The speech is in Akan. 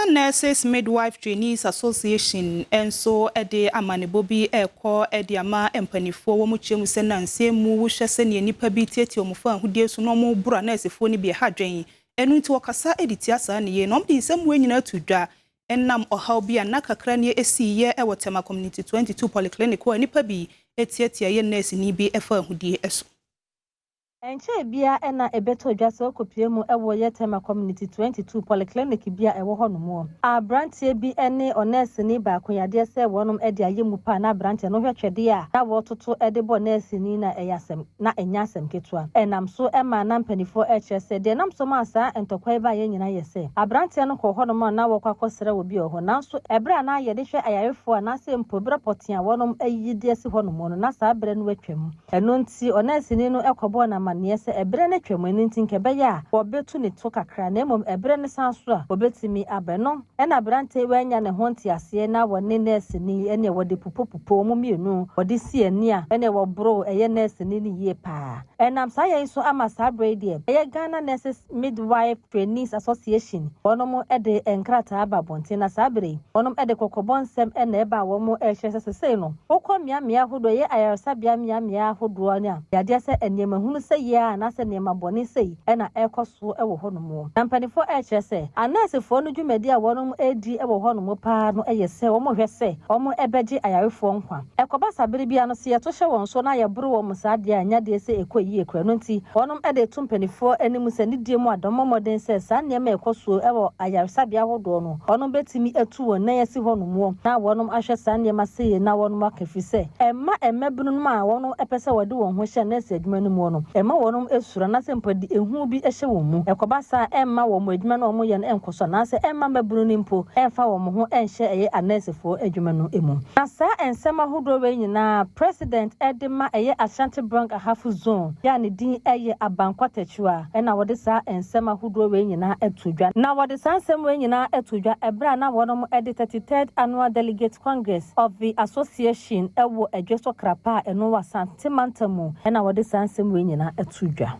Ghana Nurses Midwife Trainees Association enso ede amanebo bi ekọ ede ama empanifo wo mu kyemu se nanse mu wo hwese ne nipa bi tietie omfo ahudie so no mo bura nursefo ni bi hadwen enu nti wakasa editi asa ne ye no mde nsem we nyina tudwa enam ohaw bi anakakra ne esiye ewo Tema Community 22 Polyclinic wo nipa bi etietie ye nurse ni bi efa ahudie eso Enche bia ena ebeto dwase okopie mu ewo ye Tema Community 22 Polyclinic bia ewo ho no mu. Abrantie bi ene onese ni ba akonyade se wonom ede ayemu pa na abrantie no hwetwede a na wo toto ede bo nurse ni na eyasem na enyasem ketua. Enam so ema na mpanifo se de nam so ma sa entokwa ba ye nyina yese. Abrantie no ko ho no na wo kwakosere wo bi ho nanso ebra na ye de hwe ayarefo na se mpobra potia wonom ayide se ho no mu no na sa abre no watwam. Eno nti onese ni no ekobo na niese ebre ne twamani ntinke beya obetu ne to kakra na emom ebre ne sanso a obetimi abeno ena brante wanya ne ho ntiase na wone nurse ni ene wode pupopupo mu mienu wode si ani a ene wo bro eye nurse ni ye pa enam sa ye so ama sa brade eye Ghana Nurses Midwife Trainees Association onomo ede enkrata ababonte na sabre onom ede kokobonsem ene eba wo mo ehye sesese no okomia mia hodo ye ayarsa mia hodo ne a yade se enyemahunu se ya na se ne maboni sei ena ekoso ewo honomo nampanifo se anasefo no dwumadi a wonom edi ewo honomo pa no eyese wo mo hwese omo ebeji ayarefo nkwa ekoba sabere bia no se yeto hye won so na ye bro wo musade anya de se ekoyi ekra no nti wonom ede tumpanifo animu se ne die mu adomo moden se sa ne ma ekoso ewo ayarsa bia hodo no wonom betimi etu won na yesi honomo na wonom ahwe sa ne ma se na wonom akafi se emma emmebunu ma wonom epese wode won ho hye na se adwuma no mu no emma wonom esura na se mpadi ehu bi ehye won mu ekoba sa emma wo mo adwuma na wo mo ye no enkoso na se emma mabunu ni mpo emfa wo mo ho enhye eye anesefo adwuma no emu na sa ensema hodo we nyina president edema eye Ashanti Branch Ahafu Zone ya ne din eye Abankwatachua ena wode sa ensema hodo we nyina etudwa na wode sa ensema we nyina etudwa ebra na wonom ede 33rd Annual Delegate Congress of the Association ewo Edweso Krapa eno wa Santimantamu ena wode sa ensema we nyina etudwa